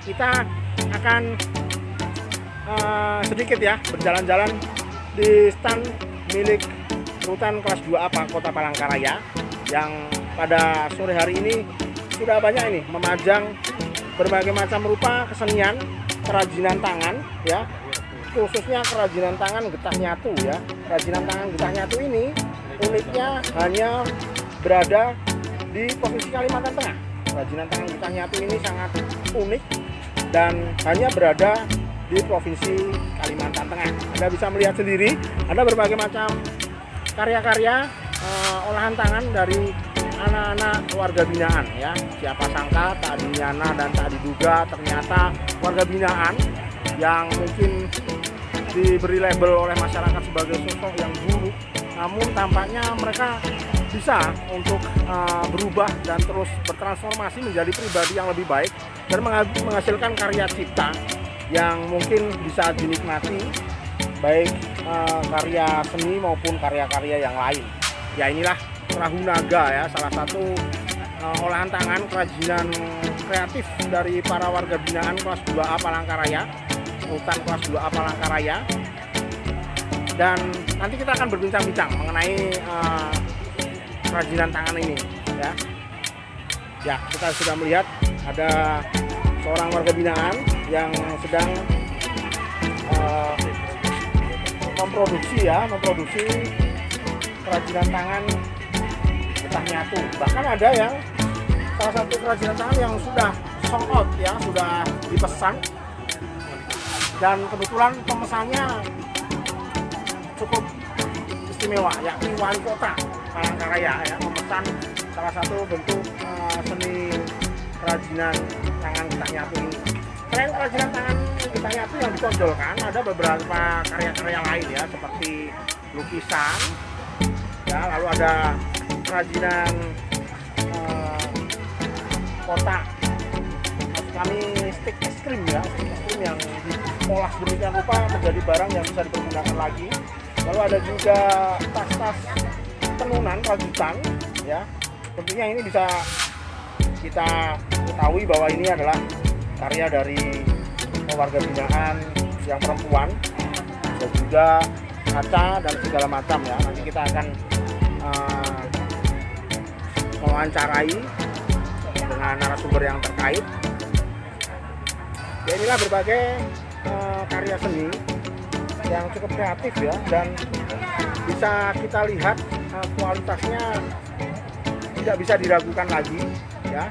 kita akan sedikit ya berjalan-jalan di stand milik Rutan kelas 2A Kota Palangkaraya yang pada sore hari ini sudah banyak ini memajang berbagai macam rupa kesenian kerajinan tangan ya, khususnya kerajinan tangan getah nyatu ya. Kerajinan tangan getah nyatu ini uniknya hanya berada di Provinsi Kalimantan Tengah. Kerajinan tangan getah nyatu ini sangat unik dan hanya berada di Provinsi Kalimantan Tengah. Anda bisa melihat sendiri, ada berbagai macam karya-karya olahan tangan dari anak-anak warga binaan ya. Siapa sangka tak dinyana dan tak diduga ternyata warga binaan yang mungkin diberi label oleh masyarakat sebagai sosok yang buruk, namun tampaknya mereka bisa untuk berubah dan terus bertransformasi menjadi pribadi yang lebih baik dan menghasilkan karya cipta yang mungkin bisa dinikmati baik karya seni maupun karya-karya yang lain. Ya inilah perahu naga ya, salah satu olahan tangan kerajinan kreatif dari para warga binaan kelas 2A Palangkaraya, Rutan kelas 2A Palangkaraya. Dan nanti kita akan berbincang-bincang mengenai kerajinan tangan ini ya. Ya, kita sudah melihat ada seorang warga binaan yang sedang memproduksi kerajinan tangan getah nyatu. Bahkan ada yang salah satu kerajinan tangan yang sudah sold out ya, sudah dipesan, dan kebetulan pemesannya cukup istimewa, yakni wali kota Palangkaraya ya, memesan salah satu bentuk seni kerajinan tangan getah nyatu ini. Selain kerajinan tangan getah nyatu yang ditonjolkan, ada beberapa karya-karya lain ya, seperti lukisan ya, lalu ada kerajinan kotak, maksud kami stick es krim ya, stick es krim yang diolah sedemikian rupa menjadi barang yang bisa dipergunakan lagi. Lalu ada juga tas-tas tenunan rajutan ya. Tentunya ini bisa kita ketahui bahwa ini adalah karya dari warga binaan yang perempuan, dan juga kaca dan segala macam ya. Nanti kita akan mewawancarai dengan narasumber yang terkait. Ya, inilah berbagai karya seni yang cukup kreatif ya, dan bisa kita lihat kualitasnya tidak bisa diragukan lagi ya.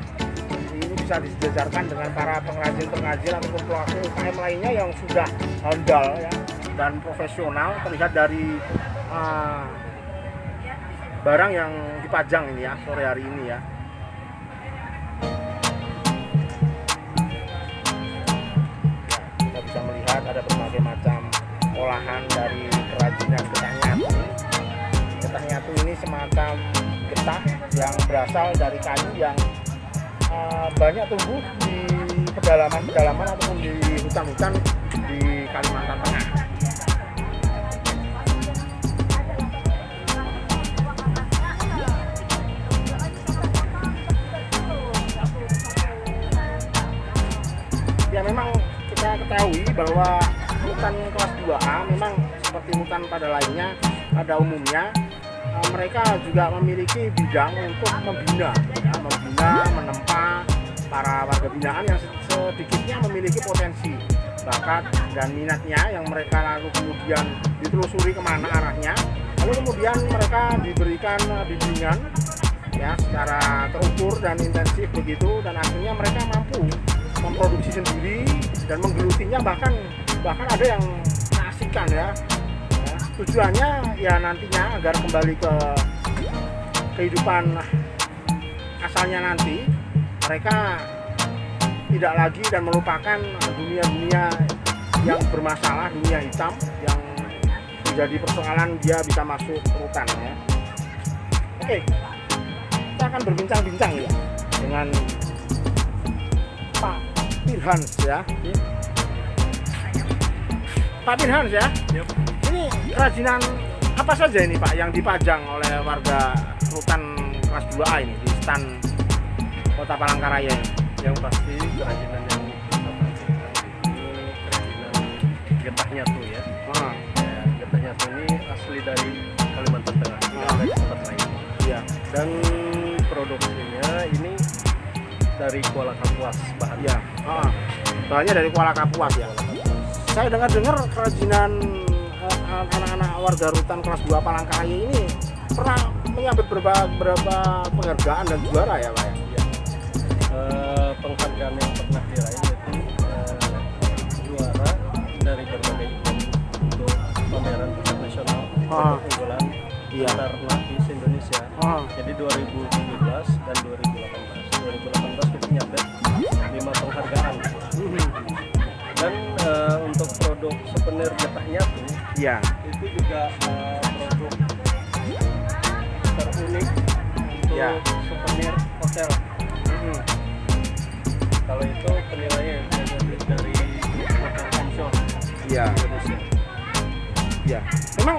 Ini bisa disejajarkan dengan para pengrajin-pengrajin ataupun pelaku UKM lainnya yang sudah handal ya dan profesional, terlihat dari barang yang dipajang ini ya sore hari ini ya. Kita bisa melihat ada berbagai macam olahan dari kerajinan getah nyatu. Getah nyatu ini semacam getah yang berasal dari kayu yang banyak tumbuh di pedalaman-pedalaman ataupun di hutan-hutan di Kalimantan Tengah. Ya, memang kita ketahui bahwa hutan kelas 2A memang seperti hutan pada lainnya pada umumnya, mereka juga memiliki bidang untuk membina ya, menempa para warga binaan yang sedikitnya memiliki potensi, bakat dan minatnya yang mereka lalu kemudian ditelusuri kemana arahnya, lalu kemudian mereka diberikan bimbingan ya secara terukur dan intensif begitu, dan akhirnya mereka mampu memproduksi sendiri dan menggelutinya, bahkan ada yang mengasihkan ya. Tujuannya ya nantinya agar kembali ke kehidupan asalnya nanti, mereka tidak lagi dan melupakan dunia-dunia yang bermasalah, dunia hitam yang menjadi persoalan dia bisa masuk rutan ya. Oke, kita akan berbincang-bincang ya dengan Pak Pirhans ya. Pak Pirhans ya. Yep. Ini kerajinan apa saja ini Pak yang dipajang oleh warga Rutan kelas 2A ini di stand Kota Palangkaraya ini? Yang pasti kerajinan yang getah nyatu ya. Ah, Ya, getah nyatu ini asli dari Kalimantan Tengah, tidak ada di tempat lain. iya. Dan produksinya ini dari Kuala Kapuas bahan. Iya. Bahannya dari Kuala Kapuas ya. Saya dengar kerajinan anak-anak warga rutan kelas 2 Palangkaraya ini pernah menyabet beberapa penghargaan dan juara ya Pak ya? Ya. Penghargaan yang pernah diraih itu juara dari berbagai event untuk pameran tingkat nasional untuk unggulan Iya. antar nafis Indonesia. Jadi 2017 dan 2018. 2018 kita nyabet 5 penghargaan. Dan untuk produk souvenir getah nyatu Iya. itu juga produk terunik untuk Ya. souvenir hotel. Kalau itu penilaian dari hotel pension Iya. Indonesia. Iya. Memang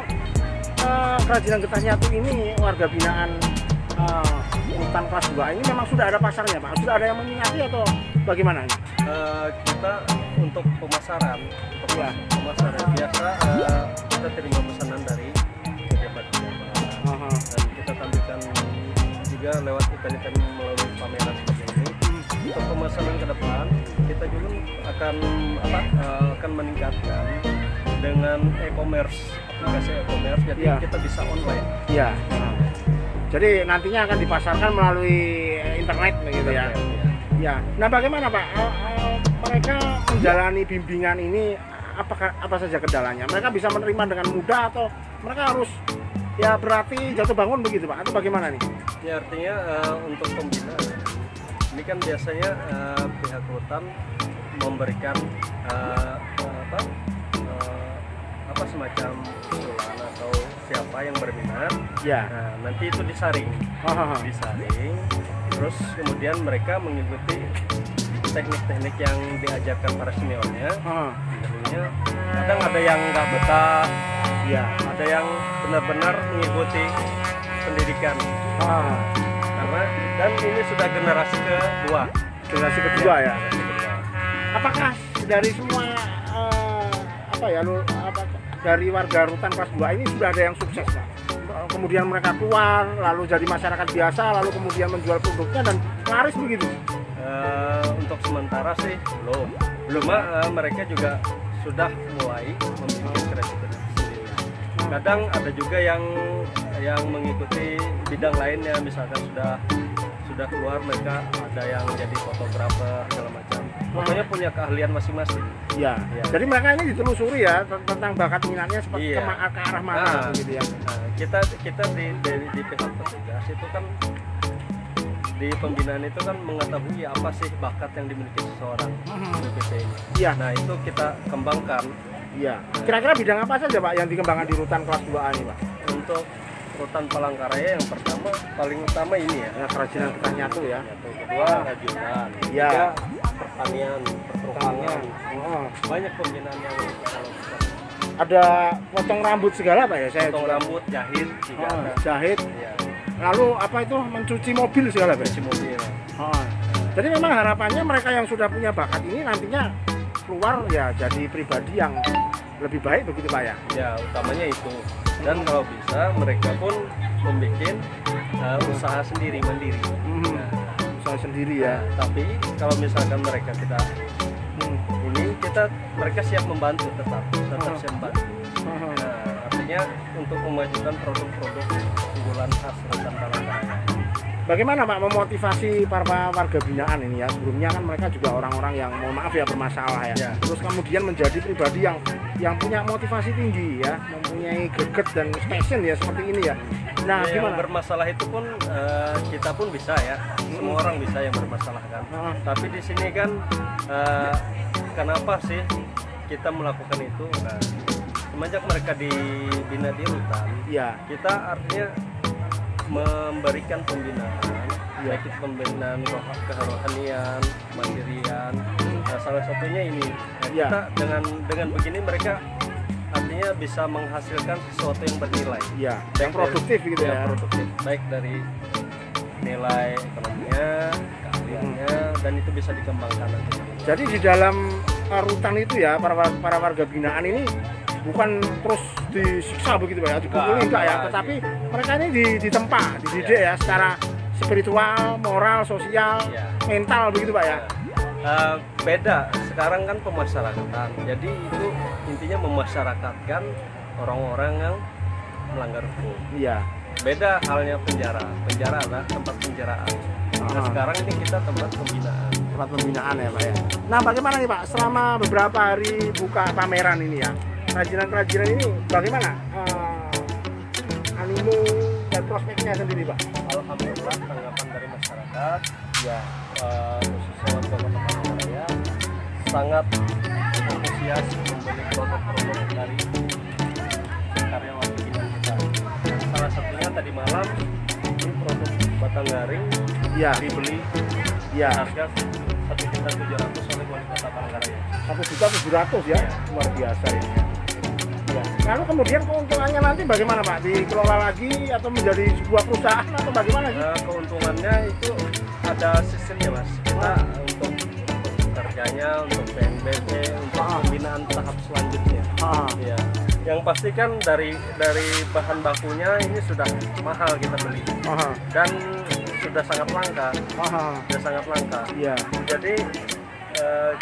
kerajinan getah nyatu ini warga binaan rutan kelas 2 ini memang sudah ada pasarnya Pak? Sudah ada yang meminati atau bagaimana ini? Kita untuk pemasaran, Ya. pemasaran biasa kita terima pesanan dari pejabat-pejabat dan kita tampilkan juga lewat event-event melalui pameran seperti ini. Untuk pemasaran ke depan kita juga akan meningkatkan dengan e-commerce, aplikasi e-commerce, jadi Ya. kita bisa online. Iya. Jadi nantinya akan dipasarkan melalui internet begitu ya? Ya. Nah bagaimana Pak? Mereka menjalani bimbingan ini apa saja kendalanya? Mereka bisa menerima dengan mudah atau mereka harus ya berarti jatuh bangun begitu Pak? Atau bagaimana nih? Ya artinya untuk pembinaan ini kan biasanya pihak rutan memberikan semacam usulan atau siapa yang berminat. Ya. Nah, nanti itu disaring, terus kemudian mereka mengikuti teknik-teknik yang diajarkan para seniornya. Tentunya kadang ada yang nggak betah, Ya. ada yang benar-benar mengikuti pendidikan. Karena dan ini sudah generasi kedua. Generasi kedua ya. Generasi kedua. Apakah dari semua dari warga rutan kelas 2 ini sudah ada yang sukses Pak? Kemudian mereka keluar lalu jadi masyarakat biasa lalu kemudian menjual produknya dan laris begitu? Untuk sementara sih belum. Mereka juga sudah mulai membuat kreativitas sendiri. Kadang ada juga yang mengikuti bidang lainnya, misalkan sudah keluar mereka ada yang jadi fotografer segala macam. Pokoknya punya keahlian masing-masing. Ya. Jadi mereka ini ditelusuri ya tentang bakat minatnya seperti ke arah mana gitu ya. Kita di pihak petugas itu kan di pembinaan itu kan mengetahui apa sih bakat yang dimiliki seseorang di BP ini. Iya. Nah itu kita kembangkan. Iya. Kira-kira bidang apa saja Pak yang dikembangkan di rutan kelas 2A ini Pak? Untuk rutan Palangkaraya yang pertama paling utama ini ya. Kerajinan getah nyatu ya. Kedua rajutan. Ya. Ketiga pertanian, pertukangan. Banyak pembinaan yang kita lakukan. Ada potong rambut segala Pak ya? Saya Potong juga. rambut, jahit juga ada. Jahit. Iya. Lalu apa itu mencuci mobil segala Pak? Cuci mobil. Jadi memang harapannya mereka yang sudah punya bakat ini nantinya keluar ya jadi pribadi yang lebih baik begitu Pak ya? Ya utamanya itu. Dan kalau bisa mereka pun membuat usaha sendiri mandiri. Usaha sendiri ya. Tapi kalau misalkan mereka tidak mereka siap membantu tetap siap membantu. Artinya untuk memajukan produk-produk unggulan khas rutan Palangkaraya. Bagaimana Pak memotivasi para warga binaan ini ya? Sebelumnya kan mereka juga orang-orang yang mohon maaf ya bermasalah ya. Terus kemudian menjadi pribadi yang punya motivasi tinggi ya, mempunyai greget dan passion ya seperti ini ya. Nah, yang gimana? bermasalah itu pun kita pun bisa ya. Semua orang bisa yang bermasalah kan. Tapi di sini kan kenapa sih kita melakukan itu? Nah, semenjak mereka dibina di rutan, kita artinya memberikan pembinaan, baik itu pembinaan kerohanian, mandirian. Salah satunya ini. Kita dengan begini mereka artinya bisa menghasilkan sesuatu yang bernilai. Yang produktif gitu ya. Produktif, baik dari nilai ekonominya, keahliannya, dan itu bisa dikembangkan nanti. Jadi di dalam rutan itu ya, para warga binaan ini bukan terus disiksa begitu Pak ya, dipukuli enggak ya, tetapi mereka ini ditempa, dididik ya secara spiritual, moral, sosial, mental begitu Pak ya. Beda, sekarang kan pemasyarakatan, jadi itu intinya memasyarakatkan orang-orang yang melanggar hukum. Iya. Beda halnya penjara adalah tempat penjaraan. Nah, sekarang ini kita tempat pembinaan. Tempat pembinaan ya Pak ya. Nah bagaimana nih Pak, selama beberapa hari buka pameran ini ya, kerajinan-kerajinan ini bagaimana animo dan prospeknya sendiri Pak? Alhamdulillah tanggapan dari masyarakat ya, khususnya warga Kota Palangkaraya sangat antusias membeli produk-produk dari karyawan binaan kita. Salah satunya tadi malam ini produk batang garing dibeli harga 1.700.000 oleh wali Kota Palangkaraya. 1.700.000 ya, luar biasa ya. Ya. Lalu kemudian keuntungannya nanti bagaimana Pak? Dikelola lagi atau menjadi sebuah perusahaan atau bagaimana sih? Keuntungannya itu ada sistemnya Mas. Kita untuk kerjanya, untuk BNPB, untuk pembinaan tahap selanjutnya. Ya. Yang pasti kan dari bahan bakunya ini sudah mahal kita beli. Dan sudah sangat langka. Sudah sangat langka. Iya. Jadi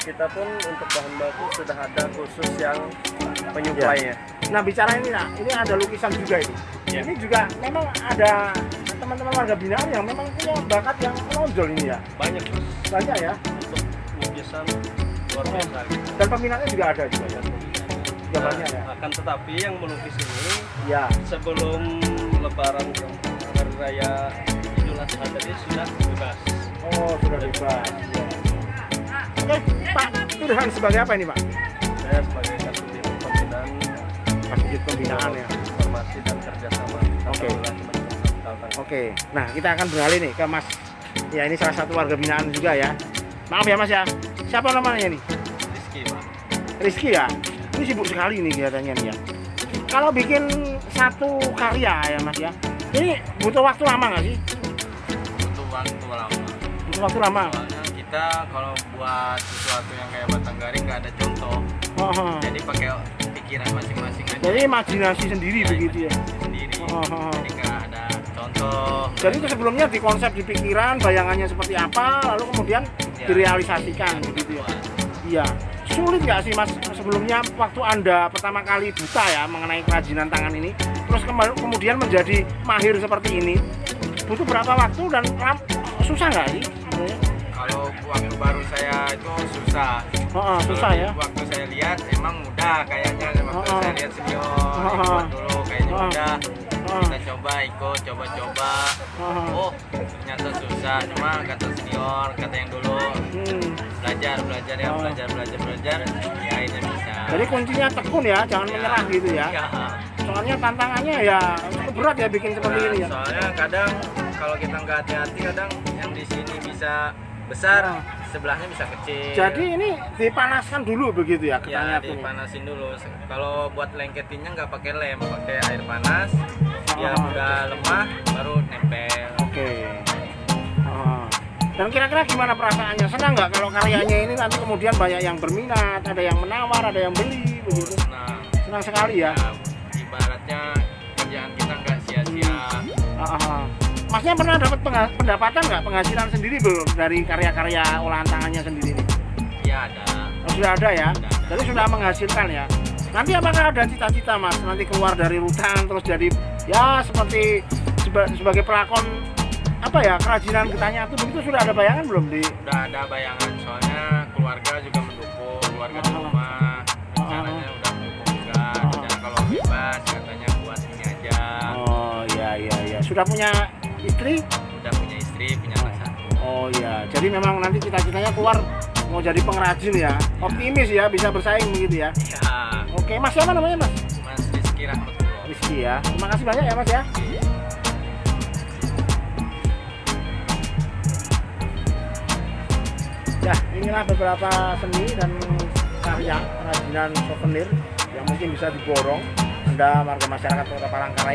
kita pun untuk bahan baku sudah ada khusus yang penyuplainya. Nah bicara ini ada lukisan juga ini. Ini juga memang ada teman-teman warga binaan yang memang punya bakat yang menonjol ini ya. Banyak ya. Untuk lukisan luar biasa. Dan peminatnya juga ada juga ya. Juga banyak ya. Akan tetapi yang melukis ini sebelum Lebaran Hari Raya Idul Adha tadi sudah bebas. Oh sudah bebas. Oke, Pak Turhan sebagai apa ini Pak? Saya sebagai Kasubdit Pembinaan ya. Informasi dan kerjasama. Oke. Nah kita akan beralih nih ke Mas. Ya ini salah satu warga binaan juga ya. Maaf ya Mas ya. Siapa namanya nih? Rizky Pak. Rizky ya. Ini sibuk sekali nih kelihatannya nih ya. Kalau bikin satu karya ya Mas ya. Ini butuh waktu lama nggak sih? Butuh waktu lama. Butuh waktu lama. Soalnya kita kalau buat sesuatu yang kayak batang garing nggak ada contoh. Jadi pakai pikiran masing-masing aja. Jadi imajinasi sendiri begitu ya. Sendiri. Jadi nggak ada contoh. Jadi itu sebelumnya dikonsep di pikiran, bayangannya seperti apa, lalu kemudian direalisasikan begitu ya. Iya. Sulit nggak sih Mas sebelumnya waktu Anda pertama kali buta ya mengenai kerajinan tangan ini, terus kemudian menjadi mahir seperti ini, butuh berapa waktu dan susah nggak sih? Kalau waktu baru saya itu susah. Susah ya. Waktu saya lihat emang mudah kayaknya. Waktu saya lihat senior ikut dulu kayaknya mudah. Kita coba. Oh ternyata susah. Cuma kata senior, kata yang dulu belajar ya akhirnya bisa. Jadi kuncinya tekun ya, jangan menyerah gitu ya. Soalnya tantangannya ya cukup berat ya bikin seperti ini ya. Soalnya kadang kalau kita nggak hati-hati kadang yang di sini bisa besar, sebelahnya bisa kecil. Jadi ini dipanaskan dulu begitu ya? Ya dipanasin dulu. Kalau buat lengketinnya nggak pakai lem, pakai air panas. Ya udah lemah baru nempel. Oke. Dan kira-kira gimana perasaannya? Senang nggak kalau karyanya ini nanti kemudian banyak yang berminat, ada yang menawar, ada yang beli begitu? Senang sekali ya. Ibaratnya kerjaan kita nggak sia-sia. Masnya pernah dapat pendapatan nggak, penghasilan sendiri belum dari karya-karya olahan tangannya sendiri ini? Iya ada. Sudah ada ya? Jadi sudah menghasilkan ya? Nanti apakah ada cita-cita Mas nanti keluar dari rutan terus jadi ya seperti sebagai pelakon apa ya kerajinan getahnya itu begitu, sudah ada bayangan belum di? Udah ada bayangan, soalnya keluarga juga mendukung, keluarga di rumah rencananya udah mendukung juga. Rencana kalau bebas katanya buat ini aja. Oh iya. Sudah punya istri? Udah punya istri, punya anak satu. Oh iya, jadi memang nanti cita-citanya keluar mau jadi pengrajin ya. Optimis ya, bisa bersaing begitu ya. Iya. Oke, Mas siapa namanya Mas? Mas Rizky Rahmatullah. Rizky ya. Terima kasih banyak ya Mas ya. Ya, inilah beberapa seni dan karya kerajinan souvenir yang mungkin bisa diborong Anda warga masyarakat Kota Palangkaraya.